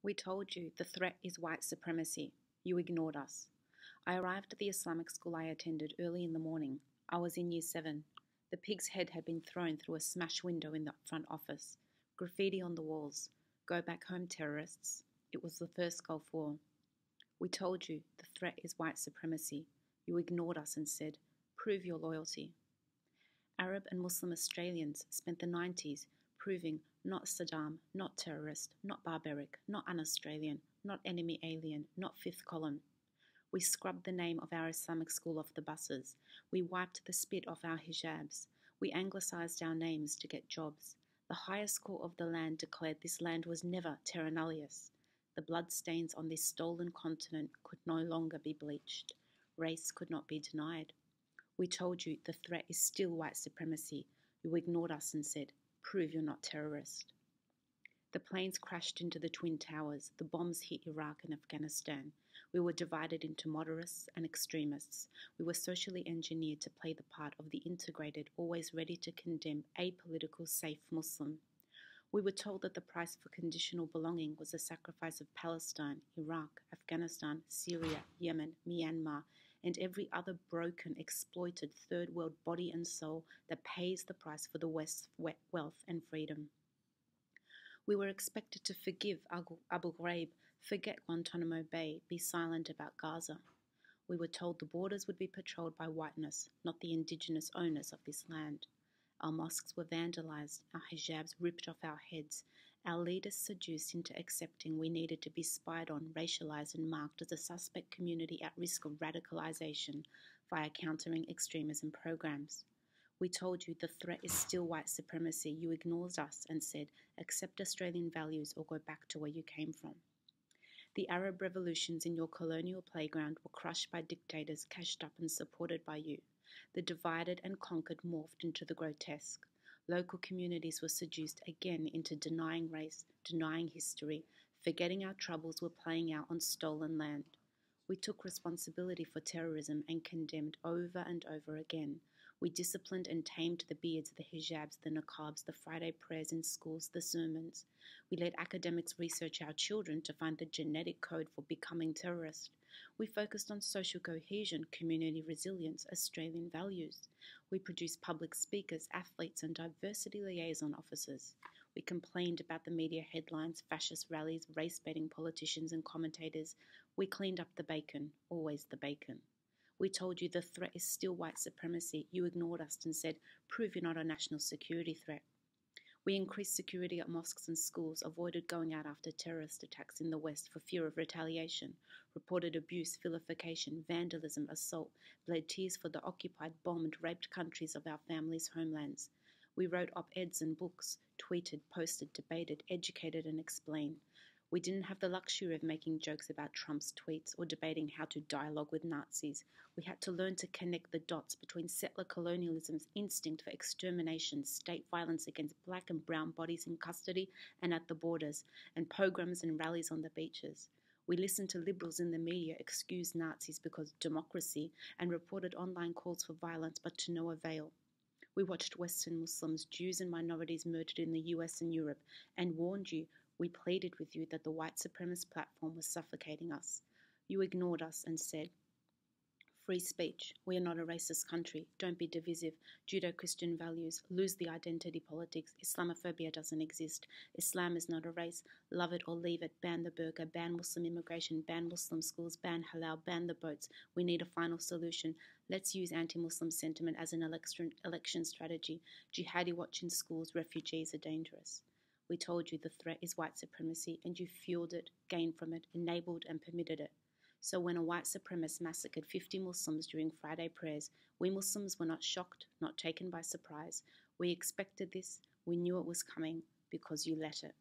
We told you the threat is white supremacy. You ignored us. I arrived at the Islamic school I attended early in the morning. I was in year 7. The pig's head had been thrown through a smashed window in the front office. Graffiti on the walls. Go back home, terrorists. It was the first Gulf War. We told you the threat is white supremacy. You ignored us and said, prove your loyalty. Arab and Muslim Australians spent the 90s proving not Saddam, not terrorist, not barbaric, not un-Australian, not enemy alien, not fifth column. We scrubbed the name of our Islamic school off the buses. We wiped the spit off our hijabs. We anglicised our names to get jobs. The highest court of the land declared this land was never terra nullius. The bloodstains on this stolen continent could no longer be bleached. Race could not be denied. We told you the threat is still white supremacy. You ignored us and said, prove you're not terrorist. The planes crashed into the Twin Towers. The bombs hit Iraq and Afghanistan. We were divided into moderates and extremists. We were socially engineered to play the part of the integrated, always ready to condemn, apolitical, safe Muslim. We were told that the price for conditional belonging was the sacrifice of Palestine, Iraq, Afghanistan, Syria, Yemen, Myanmar, and every other broken, exploited third world body and soul that pays the price for the West's wealth and freedom. We were expected to forgive Abu Ghraib, forget Guantanamo Bay, be silent about Gaza. We were told the borders would be patrolled by whiteness, not the indigenous owners of this land. Our mosques were vandalized, our hijabs ripped off our heads, our leaders seduced into accepting we needed to be spied on, racialized and marked as a suspect community at risk of radicalization via countering extremism programs. We told you the threat is still white supremacy. You ignored us and said, accept Australian values or go back to where you came from. The Arab revolutions in your colonial playground were crushed by dictators cashed up and supported by you. The divided and conquered morphed into the grotesque. Local communities were seduced again into denying race, denying history, forgetting our troubles were playing out on stolen land. We took responsibility for terrorism and condemned over and over again. We disciplined and tamed the beards, the hijabs, the niqabs, the Friday prayers in schools, the sermons. We let academics research our children to find the genetic code for becoming terrorists. We focused on social cohesion, community resilience, Australian values. We produced public speakers, athletes, and diversity liaison officers. We complained about the media headlines, fascist rallies, race-baiting politicians and commentators. We cleaned up the bacon, always the bacon. We told you the threat is still white supremacy. You ignored us and said, prove you're not a national security threat. We increased security at mosques and schools, avoided going out after terrorist attacks in the West for fear of retaliation, reported abuse, vilification, vandalism, assault, bled tears for the occupied, bombed, raped countries of our families' homelands. We wrote op-eds and books, tweeted, posted, debated, educated and explained. We didn't have the luxury of making jokes about Trump's tweets or debating how to dialogue with Nazis. We had to learn to connect the dots between settler colonialism's instinct for extermination, state violence against black and brown bodies in custody and at the borders, and pogroms and rallies on the beaches. We listened to liberals in the media excuse Nazis because democracy and reported online calls for violence, but to no avail. We watched Western Muslims, Jews and minorities murdered in the US and Europe and warned you. We pleaded with you that the white supremacist platform was suffocating us. You ignored us and said, free speech, we are not a racist country, don't be divisive, Judeo-Christian values, lose the identity politics, Islamophobia doesn't exist, Islam is not a race, love it or leave it, ban the burqa, ban Muslim immigration, ban Muslim schools, ban halal, ban the boats, we need a final solution, let's use anti-Muslim sentiment as an election strategy, jihadi watch in schools, refugees are dangerous. We told you the threat is white supremacy and you fueled it, gained from it, enabled and permitted it. So when a white supremacist massacred 50 Muslims during Friday prayers, we Muslims were not shocked, not taken by surprise. We expected this, we knew it was coming because you let it.